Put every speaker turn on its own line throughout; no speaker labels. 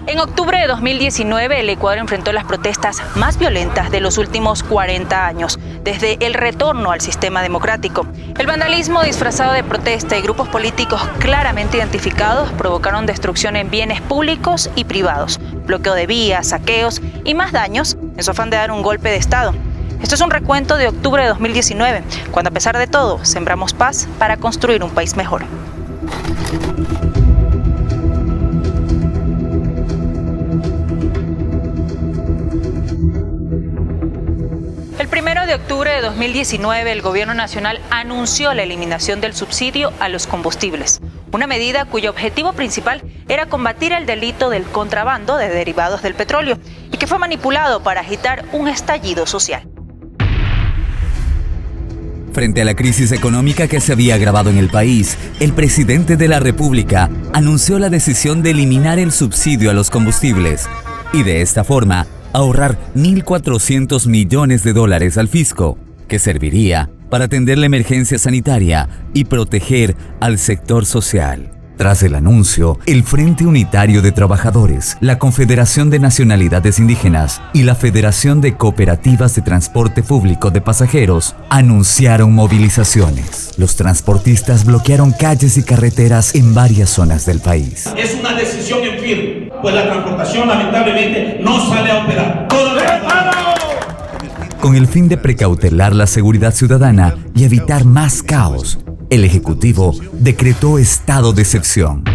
En octubre de 2019, el Ecuador enfrentó las protestas más violentas de los últimos 40 años, desde el retorno al sistema democrático. El vandalismo disfrazado de protesta y grupos políticos claramente identificados provocaron destrucción en bienes públicos y privados, bloqueo de vías, saqueos y más daños en su afán de dar un golpe de Estado. Esto es un recuento de octubre de 2019, cuando a pesar de todo, sembramos paz para construir un país mejor. El 1 de octubre de 2019, el Gobierno Nacional anunció la eliminación del subsidio a los combustibles, una medida cuyo objetivo principal era combatir el delito del contrabando de derivados del petróleo y que fue manipulado para agitar un estallido social.
Frente a la crisis económica que se había agravado en el país, el presidente de la República anunció la decisión de eliminar el subsidio a los combustibles y de esta forma ahorrar $1.400 millones al fisco, que serviría para atender la emergencia sanitaria y proteger al sector social. Tras el anuncio, el Frente Unitario de Trabajadores, la Confederación de Nacionalidades Indígenas y la Federación de Cooperativas de Transporte Público de Pasajeros anunciaron movilizaciones. Los transportistas bloquearon calles y carreteras en varias zonas del país.
Es una decisión en firme, pues la transportación lamentablemente no sale a operar.
Con el fin de precautelar la seguridad ciudadana y evitar más caos, el Ejecutivo decretó estado de excepción.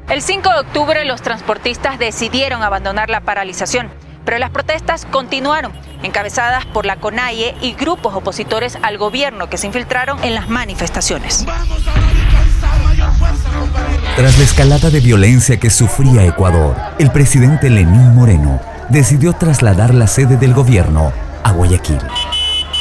El 5 de octubre, los transportistas decidieron abandonar la paralización, pero las protestas continuaron, encabezadas por la CONAIE y grupos opositores al gobierno que se infiltraron en las manifestaciones.
Tras la escalada de violencia que sufría Ecuador, el presidente Lenín Moreno decidió trasladar la sede del gobierno a Guayaquil.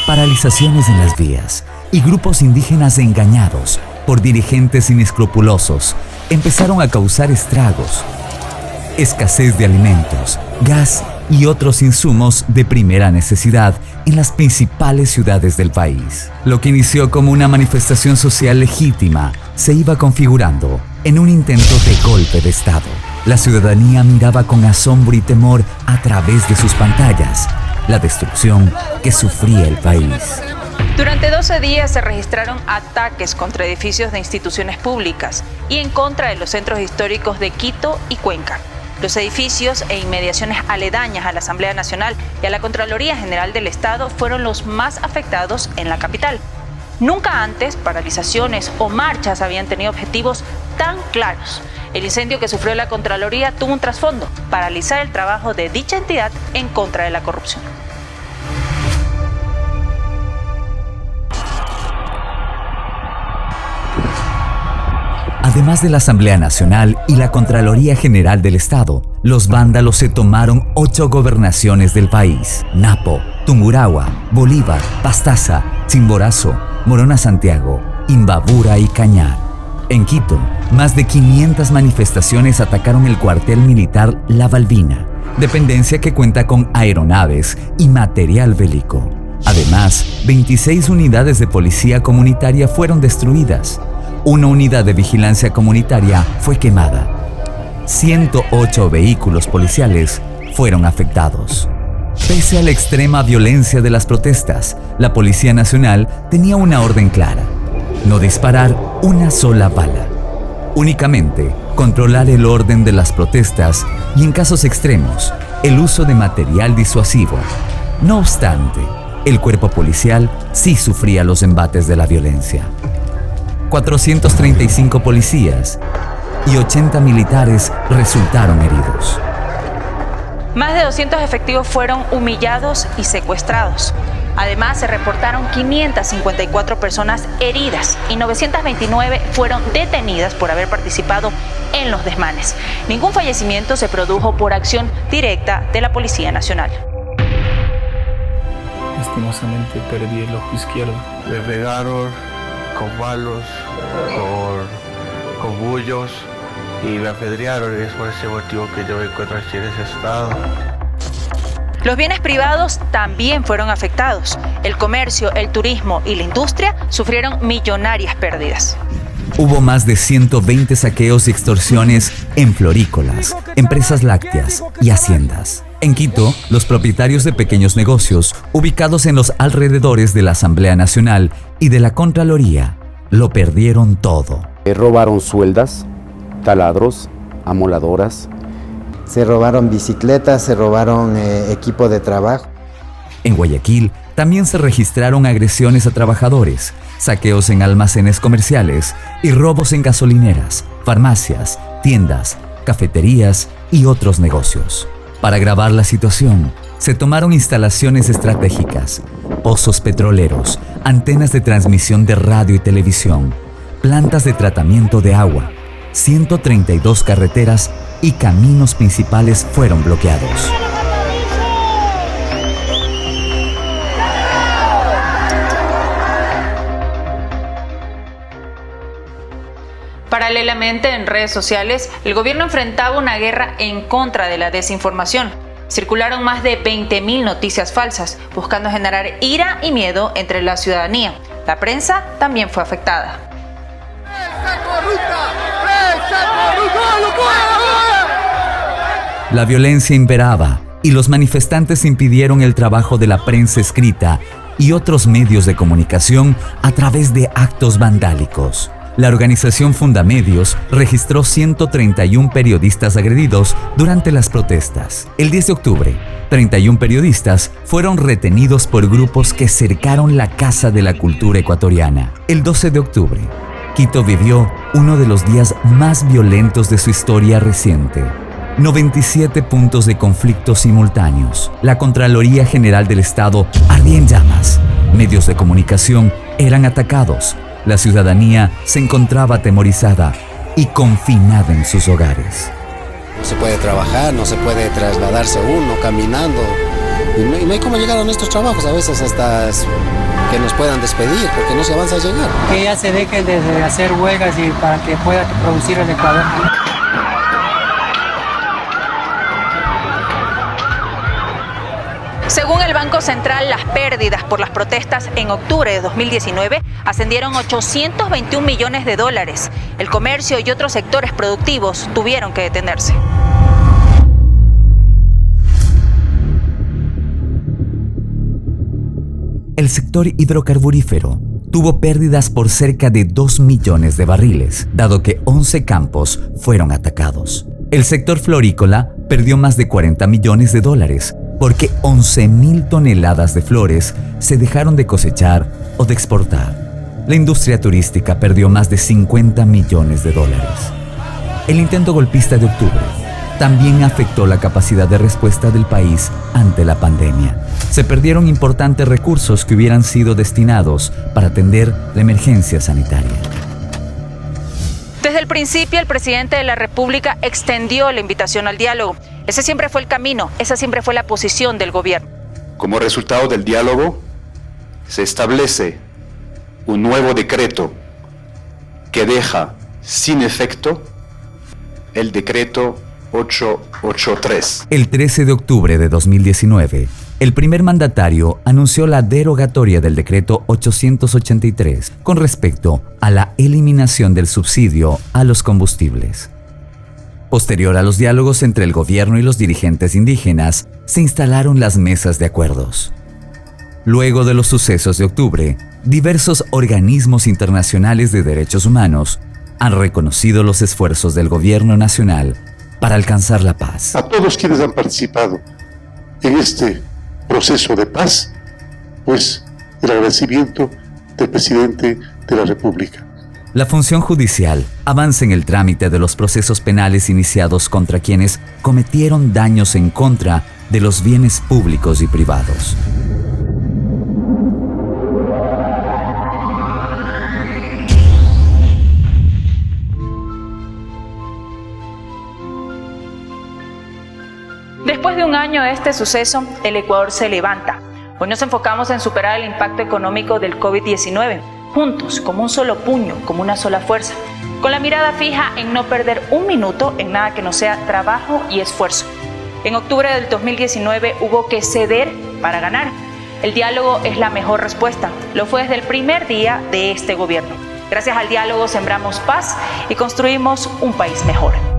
Paralizaciones en las vías y grupos indígenas engañados por dirigentes inescrupulosos empezaron a causar estragos. Escasez de alimentos, gas y otros insumos de primera necesidad en las principales ciudades del país. Lo que inició como una manifestación social legítima se iba configurando en un intento de golpe de Estado. La ciudadanía miraba con asombro y temor a través de sus pantallas la destrucción que sufría el país.
Durante 12 días se registraron ataques contra edificios de instituciones públicas y en contra de los centros históricos de Quito y Cuenca. Los edificios e inmediaciones aledañas a la Asamblea Nacional y a la Contraloría General del Estado fueron los más afectados en la capital. Nunca antes paralizaciones o marchas habían tenido objetivos tan claros. El incendio que sufrió la Contraloría tuvo un trasfondo: paralizar el trabajo de dicha entidad en contra de la corrupción.
Además de la Asamblea Nacional y la Contraloría General del Estado, los vándalos se tomaron 8 gobernaciones del país: Napo, Tungurahua, Bolívar, Pastaza, Chimborazo, Morona Santiago, Imbabura y Cañar. En Quito, más de 500 manifestaciones atacaron el cuartel militar La Balbina, dependencia que cuenta con aeronaves y material bélico. Además, 26 unidades de policía comunitaria fueron destruidas. Una unidad de vigilancia comunitaria fue quemada. 108 vehículos policiales fueron afectados. Pese a la extrema violencia de las protestas, la Policía Nacional tenía una orden clara: no disparar una sola bala. Únicamente controlar el orden de las protestas y, en casos extremos, el uso de material disuasivo. No obstante, el cuerpo policial sí sufría los embates de la violencia. 435 policías y 80 militares resultaron heridos.
Más de 200 efectivos fueron humillados y secuestrados. Además, se reportaron 554 personas heridas y 929 fueron detenidas por haber participado en los desmanes. Ningún fallecimiento se produjo por acción directa de la Policía Nacional.
Lastimosamente perdí el ojo izquierdo.
Me pegaron con palos, con bullos y me apedrearon, y es por ese motivo que yo me encuentro aquí en ese estado.
Los bienes privados también fueron afectados. El comercio, el turismo y la industria sufrieron millonarias pérdidas.
Hubo más de 120 saqueos y extorsiones en florícolas, empresas lácteas y haciendas. En Quito, los propietarios de pequeños negocios, ubicados en los alrededores de la Asamblea Nacional y de la Contraloría, lo perdieron todo.
Robaron sueldas, taladros, amoladoras.
Se robaron bicicletas, se robaron equipo de trabajo.
En Guayaquil también se registraron agresiones a trabajadores, saqueos en almacenes comerciales y robos en gasolineras, farmacias, tiendas, cafeterías y otros negocios. Para agravar la situación, se tomaron instalaciones estratégicas, pozos petroleros, antenas de transmisión de radio y televisión, plantas de tratamiento de agua, 132 carreteras y caminos principales fueron bloqueados.
Paralelamente, en redes sociales, el gobierno enfrentaba una guerra en contra de la desinformación. Circularon más de 20.000 noticias falsas, buscando generar ira y miedo entre la ciudadanía. La prensa también fue afectada.
La violencia imperaba y los manifestantes impidieron el trabajo de la prensa escrita y otros medios de comunicación a través de actos vandálicos. La organización Fundamedios registró 131 periodistas agredidos durante las protestas. El 10 de octubre, 31 periodistas fueron retenidos por grupos que cercaron la Casa de la Cultura Ecuatoriana. El 12 de octubre, Quito vivió uno de los días más violentos de su historia reciente. 97 puntos de conflicto simultáneos. La Contraloría General del Estado ardía en llamas. Medios de comunicación eran atacados. La ciudadanía se encontraba atemorizada y confinada en sus hogares.
No se puede trabajar, no se puede trasladarse uno caminando. Y no hay cómo llegar a nuestros trabajos, a veces hasta que nos puedan despedir, porque no se avanza a llegar.
Que ya se dejen de hacer huelgas y para que pueda producir el Ecuador.
Según el Banco Central, las pérdidas por las protestas en octubre de 2019 ascendieron a $821 millones. El comercio y otros sectores productivos tuvieron que detenerse.
El sector hidrocarburífero tuvo pérdidas por cerca de 2 millones de barriles, dado que 11 campos fueron atacados. El sector florícola perdió más de $40 millones, porque 11.000 toneladas de flores se dejaron de cosechar o de exportar. La industria turística perdió más de $50 millones. El intento golpista de octubre también afectó la capacidad de respuesta del país ante la pandemia. Se perdieron importantes recursos que hubieran sido destinados para atender la emergencia sanitaria.
Desde el principio, el presidente de la República extendió la invitación al diálogo. Ese siempre fue el camino, esa siempre fue la posición del gobierno.
Como resultado del diálogo, se establece un nuevo decreto que deja sin efecto el decreto 883.
El 13 de octubre de 2019, el primer mandatario anunció la derogatoria del decreto 883 con respecto a la eliminación del subsidio a los combustibles. Posterior a los diálogos entre el gobierno y los dirigentes indígenas, se instalaron las mesas de acuerdos. Luego de los sucesos de octubre, diversos organismos internacionales de derechos humanos han reconocido los esfuerzos del gobierno nacional para alcanzar la paz.
A todos quienes han participado en este proceso de paz, pues el agradecimiento del presidente de la República.
La función judicial avanza en el trámite de los procesos penales iniciados contra quienes cometieron daños en contra de los bienes públicos y privados.
Después de un año de este suceso, el Ecuador se levanta. Hoy nos enfocamos en superar el impacto económico del COVID-19, juntos, como un solo puño, como una sola fuerza, con la mirada fija en no perder un minuto en nada que no sea trabajo y esfuerzo. En octubre del 2019 hubo que ceder para ganar. El diálogo es la mejor respuesta. Lo fue desde el primer día de este gobierno. Gracias al diálogo sembramos paz y construimos un país mejor.